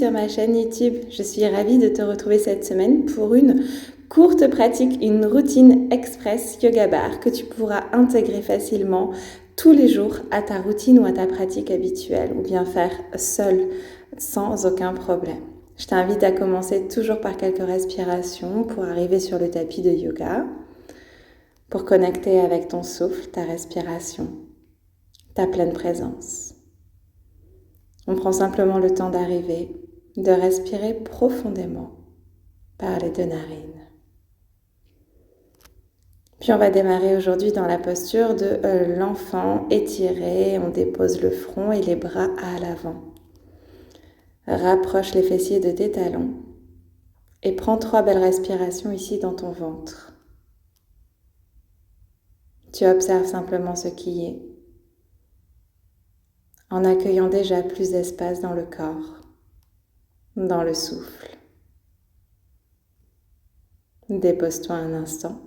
sur ma chaîne YouTube. Je suis ravie de te retrouver cette semaine pour une courte pratique, une routine express yoga bar que tu pourras intégrer facilement tous les jours à ta routine ou à ta pratique habituelle ou bien faire seul sans aucun problème. Je t'invite à commencer toujours par quelques respirations pour arriver sur le tapis de yoga, pour connecter avec ton souffle, ta respiration, ta pleine présence. On prend simplement le temps d'arriver, de respirer profondément par les deux narines. Puis on va démarrer aujourd'hui dans la posture de l'enfant étiré. On dépose le front et les bras à l'avant. Rapproche les fessiers de tes talons et prends 3 belles respirations ici dans ton ventre. Tu observes simplement ce qui est, en accueillant déjà plus d'espace dans le corps, dans le souffle. Dépose-toi un instant.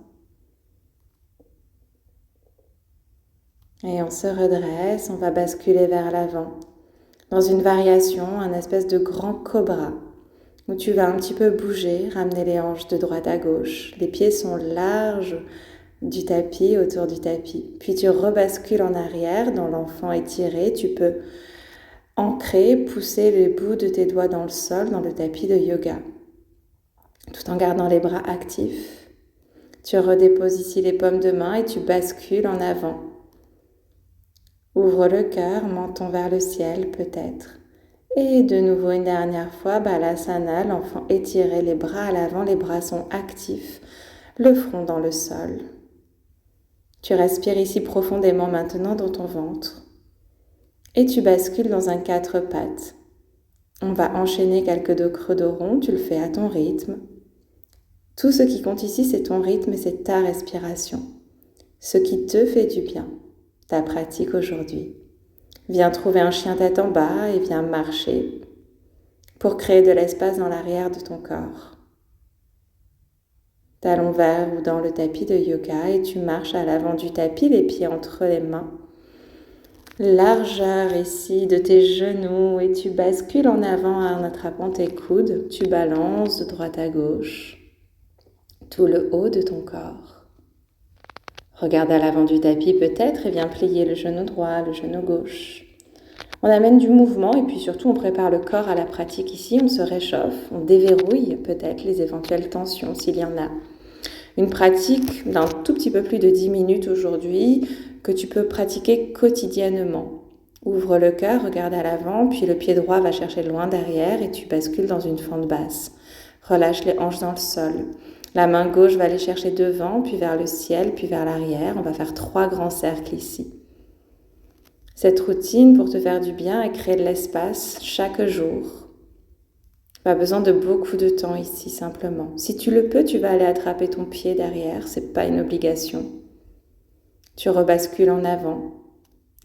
Et on se redresse, on va basculer vers l'avant, dans une variation, un espèce de grand cobra, où tu vas un petit peu bouger, ramener les hanches de droite à gauche. Les pieds sont larges du tapis, autour du tapis. Puis tu rebascules en arrière, dans l'enfant étiré. Tu peux ancrer, pousser les bouts de tes doigts dans le sol, dans le tapis de yoga, tout en gardant les bras actifs. Tu redéposes ici les paumes de main et tu bascules en avant. Ouvre le cœur, menton vers le ciel peut-être. Et de nouveau une dernière fois, Balasana, l'enfant étiré, les bras à l'avant, les bras sont actifs, le front dans le sol. Tu respires ici profondément maintenant dans ton ventre. Et tu bascules dans un 4 pattes. On va enchaîner quelques dos creux dos ronds, tu le fais à ton rythme. Tout ce qui compte ici, c'est ton rythme et c'est ta respiration. Ce qui te fait du bien, ta pratique aujourd'hui. Viens trouver un chien tête en bas et viens marcher pour créer de l'espace dans l'arrière de ton corps. Talons vers ou dans le tapis de yoga et tu marches à l'avant du tapis, les pieds entre les mains. Largeur ici de tes genoux et tu bascules en avant en attrapant tes coudes. Tu balances de droite à gauche tout le haut de ton corps. Regarde à l'avant du tapis peut-être et viens plier le genou droit, le genou gauche. On amène du mouvement et puis surtout on prépare le corps à la pratique ici. On se réchauffe, on déverrouille peut-être les éventuelles tensions s'il y en a. Une pratique d'un tout petit peu plus de 10 minutes aujourd'hui que tu peux pratiquer quotidiennement. Ouvre le cœur, regarde à l'avant, puis le pied droit va chercher loin derrière et tu bascules dans une fente basse. Relâche les hanches dans le sol. La main gauche va aller chercher devant, puis vers le ciel, puis vers l'arrière. On va faire 3 grands cercles ici. Cette routine pour te faire du bien et créer de l'espace chaque jour. Pas besoin de beaucoup de temps ici simplement. Si tu le peux, tu vas aller attraper ton pied derrière, c'est pas une obligation. Tu rebascules en avant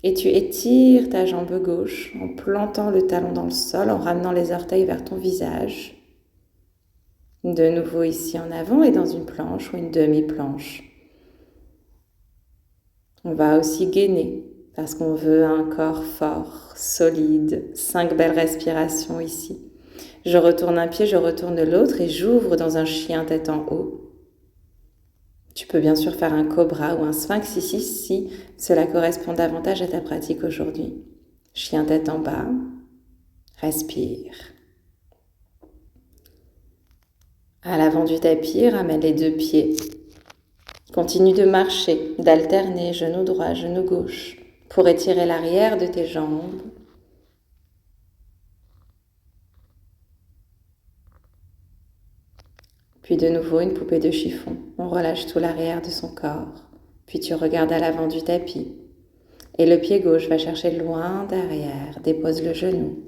et tu étires ta jambe gauche en plantant le talon dans le sol, en ramenant les orteils vers ton visage. De nouveau ici en avant et dans une planche ou une demi-planche. On va aussi gainer parce qu'on veut un corps fort, solide. 5 belles respirations ici. Je retourne un pied, je retourne l'autre et j'ouvre dans un chien tête en haut. Tu peux bien sûr faire un cobra ou un sphinx ici si cela correspond davantage à ta pratique aujourd'hui. Chien tête en bas, respire. À l'avant du tapis, ramène les 2 pieds. Continue de marcher, d'alterner genou droit, genou gauche pour étirer l'arrière de tes jambes. Puis de nouveau une poupée de chiffon. On relâche tout l'arrière de son corps. Puis tu regardes à l'avant du tapis. Et le pied gauche va chercher loin derrière. Dépose le genou.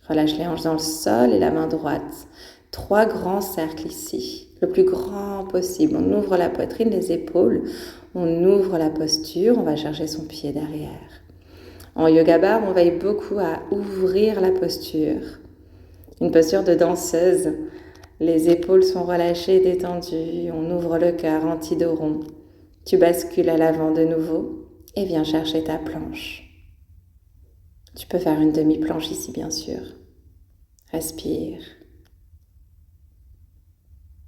Relâche les hanches dans le sol et la main droite. 3 grands cercles ici. Le plus grand possible. On ouvre la poitrine, les épaules. On ouvre la posture. On va chercher son pied derrière. En yoga bar, on veille beaucoup à ouvrir la posture. Une posture de danseuse. Les épaules sont relâchées, détendues. On ouvre le cœur, anti-dos rond. Tu bascules à l'avant de nouveau et viens chercher ta planche. Tu peux faire une demi-planche ici, bien sûr. Respire.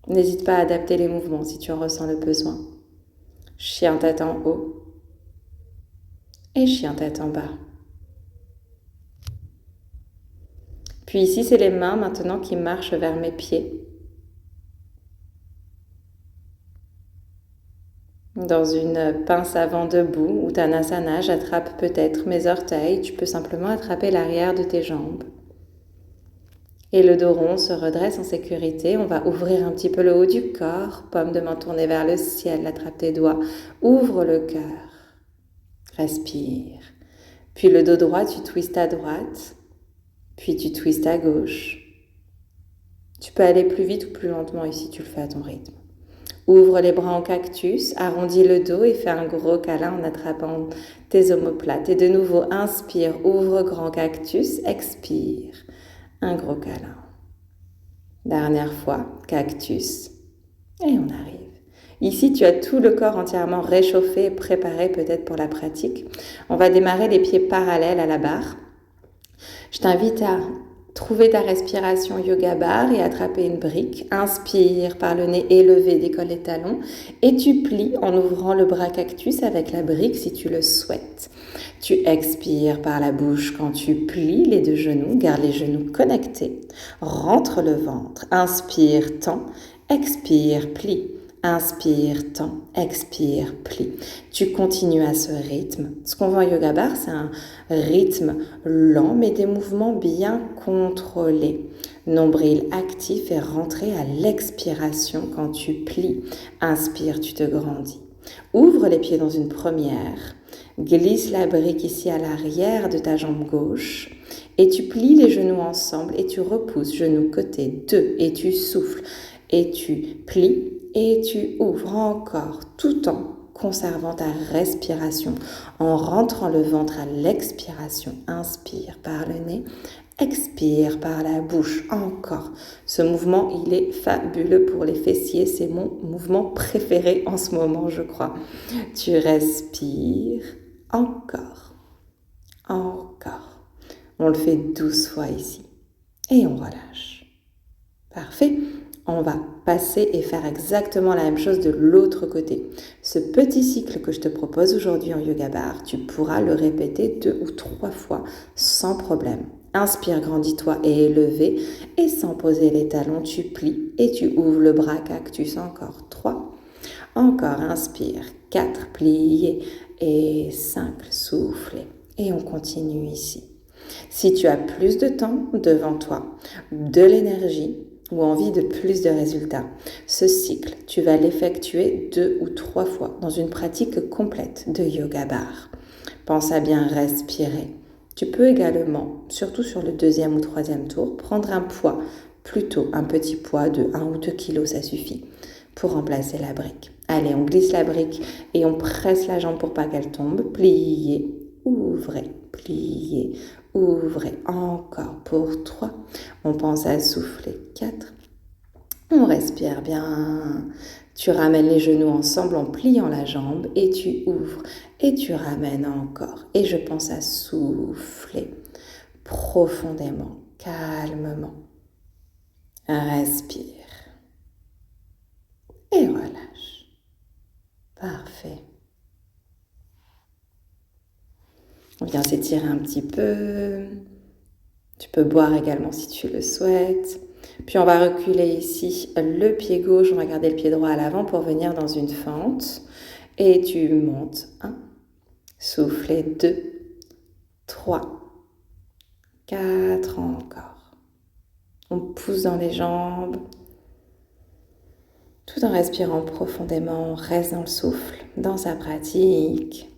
N'hésite pas à adapter les mouvements si tu en ressens le besoin. Chien tête en haut et chien tête en bas. Puis ici, c'est les mains maintenant qui marchent vers mes pieds. Dans une pince avant debout ou Uttanasana, j'attrape peut-être mes orteils. Tu peux simplement attraper l'arrière de tes jambes. Et le dos rond se redresse en sécurité. On va ouvrir un petit peu le haut du corps. Paume de main tournée vers le ciel. Attrape tes doigts. Ouvre le cœur. Respire. Puis le dos droit, tu twistes à droite. Puis tu twistes à gauche. Tu peux aller plus vite ou plus lentement ici. Tu le fais à ton rythme. Ouvre les bras en cactus, arrondis le dos et fais un gros câlin en attrapant tes omoplates. Et de nouveau, inspire, ouvre grand cactus, expire, un gros câlin. Dernière fois, cactus, et on arrive. Ici, tu as tout le corps entièrement réchauffé et préparé peut-être pour la pratique. On va démarrer les pieds parallèles à la barre. Je t'invite à trouver ta respiration yoga bar et attraper une brique. Inspire par le nez élevé, décolle les talons et tu plies en ouvrant le bras cactus avec la brique si tu le souhaites. Tu expires par la bouche quand tu plies les deux genoux, garde les genoux connectés, rentre le ventre, inspire, tends, expire, plie. Inspire, tends, expire, plie. Tu continues à ce rythme. Ce qu'on voit en yoga bar, c'est un rythme lent, mais des mouvements bien contrôlés. Nombril actif et rentré à l'expiration quand tu plies. Inspire, tu te grandis. Ouvre les pieds dans une première. Glisse la brique ici à l'arrière de ta jambe gauche. Et tu plies les genoux ensemble et tu repousses genoux côté 2 et tu souffles. Et tu plies. Et tu ouvres encore tout en conservant ta respiration, en rentrant le ventre à l'expiration. Inspire par le nez, expire par la bouche. Encore. Ce mouvement, il est fabuleux pour les fessiers. C'est mon mouvement préféré en ce moment, je crois. Tu respires. Encore. Encore. On le fait 12 fois ici. Et on relâche. Parfait. On va passer et faire exactement la même chose de l'autre côté. Ce petit cycle que je te propose aujourd'hui en yoga bar, tu pourras le répéter 2 ou 3 fois sans problème. Inspire, grandis-toi et élevé. Et sans poser les talons, tu plies et tu ouvres le bras cactus. Encore 3. Encore, inspire. 4, plier. Et 5, souffler. Et on continue ici. Si tu as plus de temps devant toi, de l'énergie, ou envie de plus de résultats. Ce cycle, tu vas l'effectuer 2 ou 3 fois dans une pratique complète de yoga bar. Pense à bien respirer. Tu peux également, surtout sur le 2e ou 3e tour, prendre un poids, plutôt un petit poids de 1 ou 2 kilos, ça suffit, pour remplacer la brique. Allez, on glisse la brique et on presse la jambe pour pas qu'elle tombe. Pliez, ouvrez, pliez, ouvrez. Encore pour 3. On pense à souffler. 4. On respire bien. Tu ramènes les genoux ensemble en pliant la jambe et tu ouvres et tu ramènes encore. Et je pense à souffler profondément, calmement. Respire. Et relâche. Parfait. On vient s'étirer un petit peu. Tu peux boire également si tu le souhaites. Puis on va reculer ici le pied gauche. On va garder le pied droit à l'avant pour venir dans une fente. Et tu montes. 1. Soufflez. 2. 3. 4. Encore. On pousse dans les jambes. Tout en respirant profondément. On reste dans le souffle, dans sa pratique.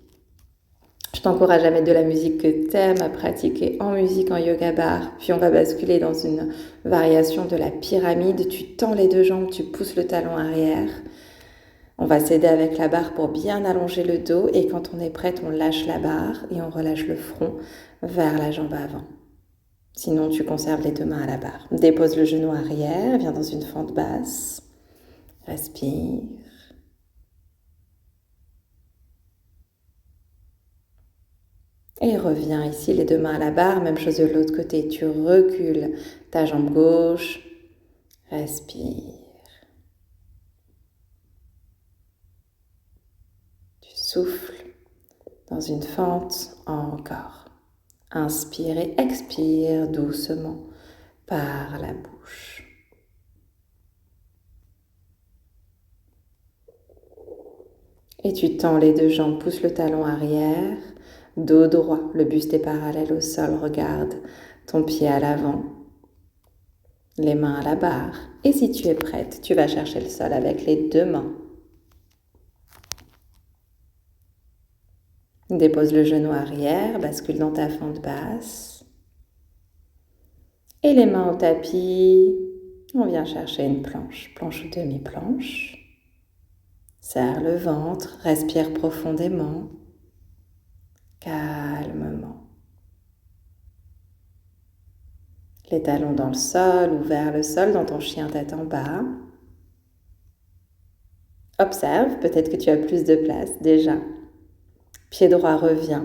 Je t'encourage à mettre de la musique que t'aimes, à pratiquer en musique en yoga bar. Puis on va basculer dans une variation de la pyramide. Tu tends les deux jambes, tu pousses le talon arrière. On va s'aider avec la barre pour bien allonger le dos. Et quand on est prête, on lâche la barre et on relâche le front vers la jambe avant. Sinon, tu conserves les deux mains à la barre. Dépose le genou arrière, viens dans une fente basse. Respire. Et reviens ici, les deux mains à la barre, même chose de l'autre côté. Tu recules ta jambe gauche, respire. Tu souffles dans une fente encore. Inspire et expire doucement par la bouche. Et tu tends les deux jambes, pousse le talon arrière, dos droit, le buste est parallèle au sol, regarde ton pied à l'avant, les mains à la barre. Et si tu es prête, tu vas chercher le sol avec les deux mains. Dépose le genou arrière, bascule dans ta fente basse. Et les mains au tapis, on vient chercher une planche ou demi-planche. Serre le ventre, respire profondément, calmement. Les talons dans le sol ou vers le sol, dans ton chien tête en bas. Observe, peut-être que tu as plus de place déjà. Pied droit revient.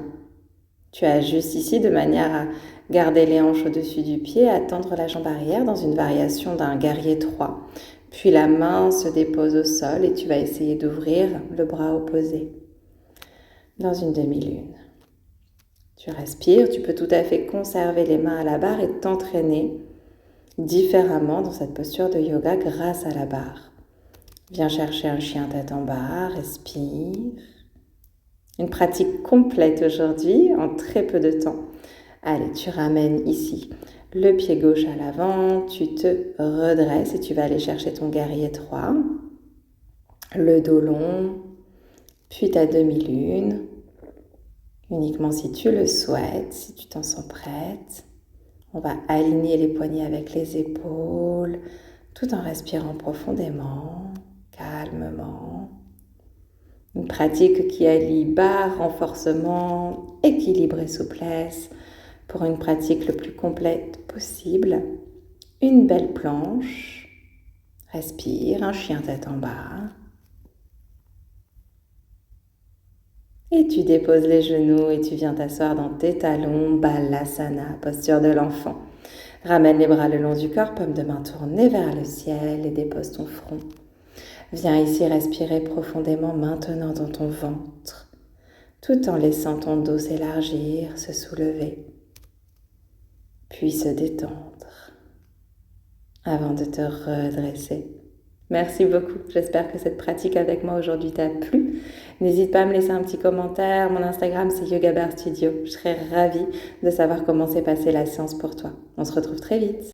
Tu ajustes ici de manière à garder les hanches au-dessus du pied, à tendre la jambe arrière dans une variation d'un guerrier 3. Puis la main se dépose au sol et tu vas essayer d'ouvrir le bras opposé dans une demi-lune. Tu respires, tu peux tout à fait conserver les mains à la barre et t'entraîner différemment dans cette posture de yoga grâce à la barre. Viens chercher un chien tête en bas, respire. Une pratique complète aujourd'hui en très peu de temps. Allez, tu ramènes ici le pied gauche à l'avant, tu te redresses et tu vas aller chercher ton guerrier 3, le dos long, puis ta demi-lune, uniquement si tu le souhaites, si tu t'en sens prête. On va aligner les poignets avec les épaules, tout en respirant profondément, calmement. Une pratique qui allie barre, renforcement, équilibre et souplesse pour une pratique le plus complète possible. Une belle planche. Respire, un chien tête en bas. Et tu déposes les genoux et tu viens t'asseoir dans tes talons, Balasana, posture de l'enfant. Ramène les bras le long du corps, paume de main tournée vers le ciel et dépose ton front. Viens ici respirer profondément maintenant dans ton ventre, tout en laissant ton dos s'élargir, se soulever, puis se détendre, avant de te redresser. Merci beaucoup, j'espère que cette pratique avec moi aujourd'hui t'a plu. N'hésite pas à me laisser un petit commentaire, mon Instagram c'est Yoga Bar Studio. Je serais ravie de savoir comment s'est passée la séance pour toi. On se retrouve très vite.